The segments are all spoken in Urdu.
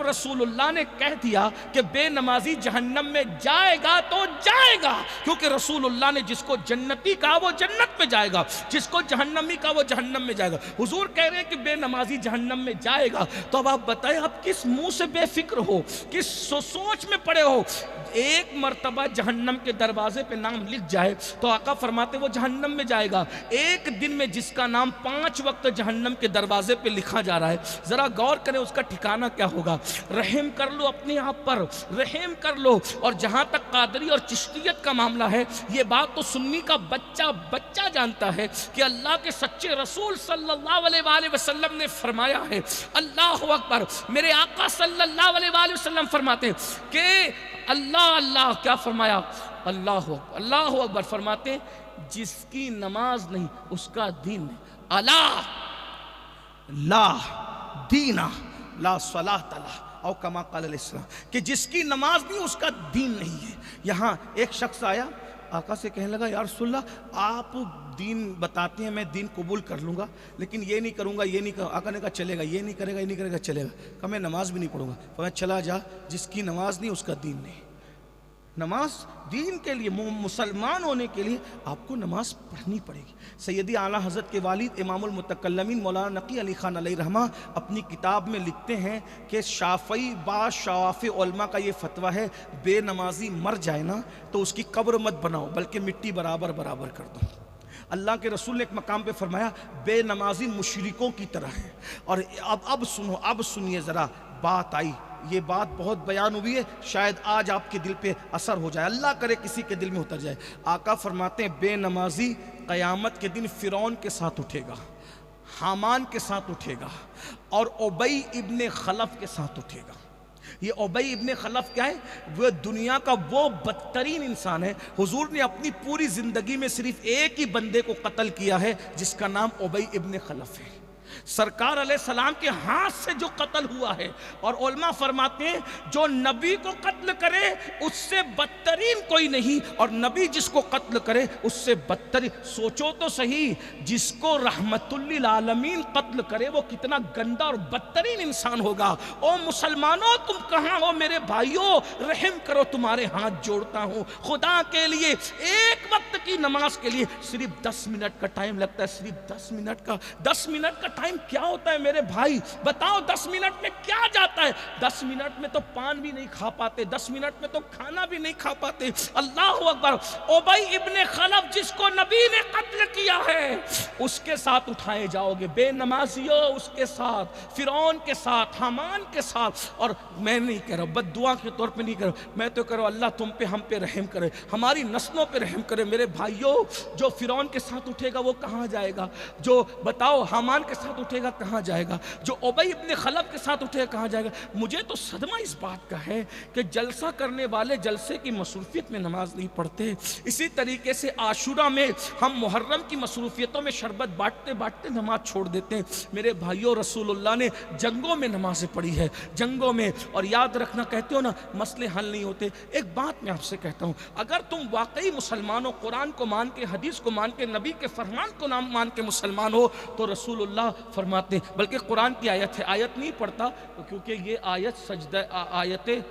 جب رسول اللہ نے کہہ دیا کہ بے نمازی جہنم میں جائے گا تو جائے گا، کیونکہ رسول اللہ نے جس کو جنتی کہا وہ جنت میں جائے گا، جس کو جہنمی کہا وہ جہنم میں جائے گا۔ حضور کہہ رہے ہیں کہ بے نمازی جہنم میں جائے گا، تو اب آپ بتائیں آپ کس منہ سے بے فکر ہو، کس سوچ میں پڑے ہو؟ ایک مرتبہ جہنم کے دروازے پہ نام لکھ جائے تو آقا فرماتے وہ جہنم میں جائے گا۔ ایک دن میں جس کا نام 5 وقت جہنم کے دروازے پہ لکھا جا رہا ہے، ذرا غور کریں اس کا ٹھکانہ کیا ہوگا۔ رحم کر لو اپنے آپ پر، رحم کر لو۔ اور جہاں تک قادری اور چشتیت کا معاملہ ہے، یہ بات تو سنی کا بچہ جانتا ہے کہ اللہ کے سچے رسول صلی اللہ علیہ وآلہ وسلم نے فرمایا ہے، اللہ اکبر، میرے آقا صلی اللہ علیہ وآلہ وسلم فرماتے ہیں کہ اللہ کیا فرمایا؟ اللہ اکبر فرماتے ہیں جس کی نماز نہیں اس کا دین نہیں۔ الا لا دینا لا صلاۃ لا، او کما قال الاسلام، کہ جس کی نماز نہیں اس کا دین نہیں ہے۔ یہاں ایک شخص آیا آقا سے کہنے لگا یا رسول اللہ آپ دین بتاتے ہیں، میں دین قبول کر لوں گا لیکن یہ نہیں کروں گا، یہ نہیں کروں۔ آقا نے کہا چلے گا، یہ نہیں کرے گا، یہ نہیں کرے گا، چلے گا۔ کہا میں نماز بھی نہیں پڑھوں گا۔ فرمایا چلا جا، جس کی نماز نہیں اس کا دین نہیں۔ نماز دین کے لیے، مسلمان ہونے کے لیے آپ کو نماز پڑھنی پڑے گی۔ سیدی اعلیٰ حضرت کے والد امام المتکلمین مولانا نقی علی خان علیہ رحمہ اپنی کتاب میں لکھتے ہیں کہ شافعی با شواف علماء کا یہ فتویٰ ہے، بے نمازی مر جائے نا تو اس کی قبر مت بناؤ بلکہ مٹی برابر کر دو۔ اللہ کے رسول نے ایک مقام پہ فرمایا بے نمازی مشرکوں کی طرح ہے۔ اور اب سنیے ذرا، بات آئی، یہ بات بہت بیان ہوئی ہے، شاید آج آپ کے دل پہ اثر ہو جائے، اللہ کرے کسی کے دل میں اتر جائے۔ آقا فرماتے ہیں بے نمازی قیامت کے دن فرعون کے ساتھ اٹھے گا، حامان کے ساتھ اٹھے گا، اور ابی ابن خلف کے ساتھ اٹھے گا۔ یہ ابی ابن خلف کیا ہے؟ وہ دنیا کا وہ بدترین انسان ہے۔ حضور نے اپنی پوری زندگی میں صرف ایک ہی بندے کو قتل کیا ہے جس کا نام ابی ابن خلف ہے۔ سرکار علیہ السلام کے ہاتھ سے جو قتل ہوا ہے، اور علماء فرماتے ہیں جو نبی کو قتل کرے اس سے بدترین کوئی نہیں، اور نبی جس کو قتل کرے اس سے بدترین، سوچو تو صحیح، جس کو رحمت للعالمین قتل کرے وہ کتنا گندا اور بدترین انسان ہوگا۔ او مسلمانوں تم کہاں ہو؟ میرے بھائیوں رحم کرو، تمہارے ہاتھ جوڑتا ہوں، خدا کے لیے ایک وقت کی نماز کے لیے صرف 10 منٹ کا ٹائم لگتا ہے، صرف 10 منٹ کا 10 منٹ کا ٹائم کیا ہوتا ہے میرے بھائی؟ بتاؤ 10 منٹ میں کیا جاتا ہے؟ 10 منٹ میں تو پان بھی نہیں کھا پاتے، 10 منٹ میں تو کھانا بھی نہیں کھا پاتے۔ اللہ اکبر، ابی ابن خلف جس کو نبی نے قتل کیا ہے اس کے ساتھ اٹھائے جاؤ گے، بے نمازیوں اس کے ساتھ، فرعون کے ساتھ، حامان کے ساتھ۔ اور میں نہیں کہہ رہا بد دعا کے طور پہ نہیں کہہ رہا، میں تو کہہ رہا اللہ تم پہ، ہم پہ رحم کرے، ہماری نسلوں پہ رحم کرے۔ میرے بھائیوں جو فرعون کے ساتھ اٹھے گا وہ کہاں جائے گا؟ جو بتاؤ حامان کے ساتھ اٹھے گا کہاں جائے گا؟ جو ابی ابن خلف کے ساتھ اٹھے گا کہاں جائے گا؟ مجھے تو صدمہ اس بات کا ہے کہ جلسہ کرنے والے جلسے کی مصروفیت میں نماز نہیں پڑھتے۔ اسی طریقے سے عاشورہ میں ہم محرم کی مصروفیتوں میں شربت بانٹتے نماز چھوڑ دیتے ہیں۔ میرے بھائیوں رسول اللہ نے جنگوں میں نمازیں پڑھی ہے، جنگوں میں۔ اور یاد رکھنا، کہتے ہو نا مسئلے حل نہیں ہوتے، ایک بات میں آپ سے کہتا ہوں، اگر تم واقعی مسلمان ہو، قرآن کو مان کے، حدیث کو مان کے، نبی کے فرمان کو مان کے مسلمان ہو، تو رسول اللہ فرماتے ہیں، بلکہ قرآن کی آیت ہے، آیت نہیں پڑھتا کیونکہ یہ آیت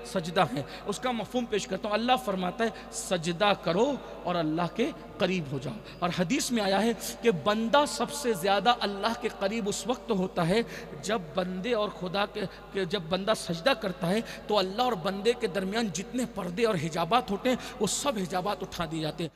سجدہ ہے، اس کا مفہوم پیش کرتا ہوں۔ اللہ فرماتا ہے سجدہ کرو اور اللہ کے قریب ہو جاؤ۔ اور حدیث میں آیا ہے کہ بندہ سب سے زیادہ اللہ کے قریب اس وقت ہوتا ہے جب بندے اور خدا کے جب بندہ سجدہ کرتا ہے تو اللہ اور بندے کے درمیان جتنے پردے اور حجابات ہوتے ہیں وہ سب حجابات اٹھا دیے جاتے ہیں۔